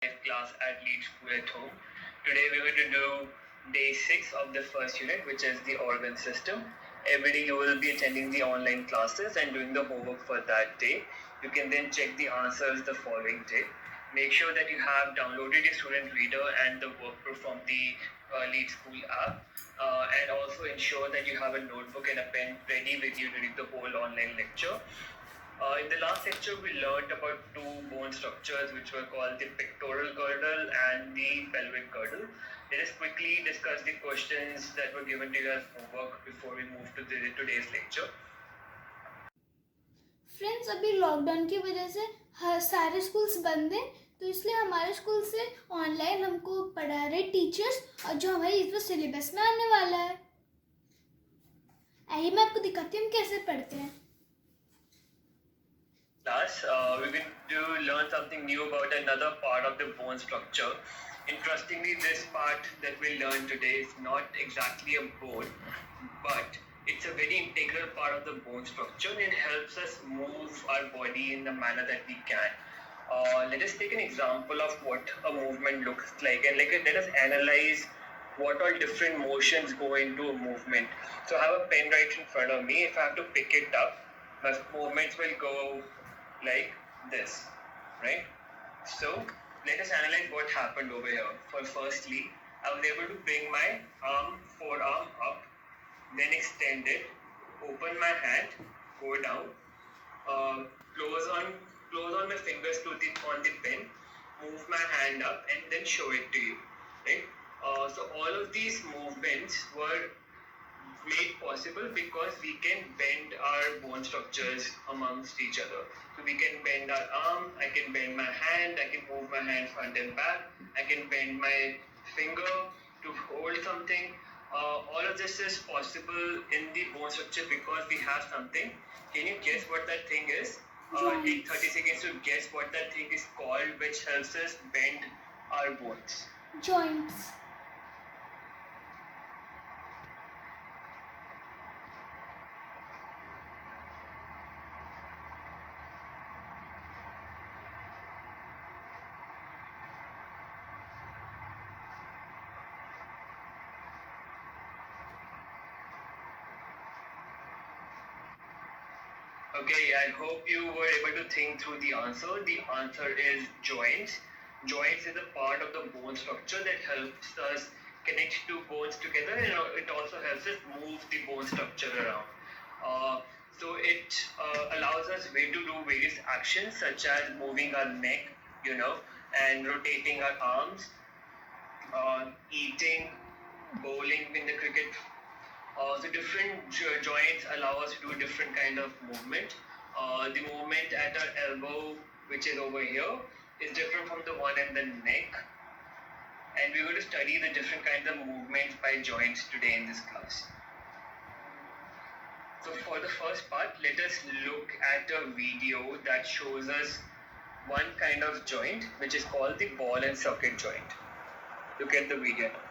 class at Lead School at Home. Today we're going to do day 6 of the first unit, which is the organ system. Every day you will be attending the online classes and doing the homework for that day. You can then check the answers the following day. Make sure that you have downloaded your student reader and the workbook from the Lead School app. And also ensure that you have a notebook and a pen ready with you during the whole online lecture. In the last lecture, we learned about two bone structures which were called the pectoral girdle and the pelvic girdle. Let us quickly discuss the questions that were given to you as homework before we move to today's lecture. Friends, अभी lockdown की वजह से सारे schools बंद हैं, तो इसलिए हमारे स्कूल से ऑनलाइन हमको पढ़ा रहे टीचर्स, और जो हमारे इस बार सिलेबस में आने वाला है। आइए मैं आपको दिखाती हूँ कैसे पढ़ते हैं। Class, we're going to learn something new about another part of the bone structure. Interestingly, this part that we learn today is not exactly a bone, but it's a very integral part of the bone structure, and it helps us move our body in the manner that we can. Let us take an example of what a movement looks like, and let us analyze what all different motions go into a movement. So I have a pen right in front of me. If I have to pick it up, my movements will go like this, right? So let us analyze what happened over here. Firstly, I was able to bring my forearm up, then extend it, open my hand, go down, close on my fingers on the pen, move my hand up, and then show it to you, right? So all of these movements were made possible because we can bend our bone structures amongst each other. So we can bend our arm, I can bend my hand, I can move my hand front and back, I can bend my finger to hold something. All of this is possible in the bone structure because we have something. Can you guess what that thing is? Take 30 seconds to guess what that thing is called, which helps us bend our bones. Joints. Okay, I hope you were able to think through the answer. The answer is joints. Joints is a part of the bone structure that helps us connect two bones together, and it also helps us move the bone structure around. So it allows us to do various actions such as moving our neck, and rotating our arms, eating, bowling in the cricket. So different joints allow us to do different kind of movement. The movement at our elbow, which is over here, is different from the one in the neck. And we're going to study the different kinds of movements by joints today in this class. So for the first part, let us look at a video that shows us one kind of joint, which is called the ball and socket joint. Look at the video now.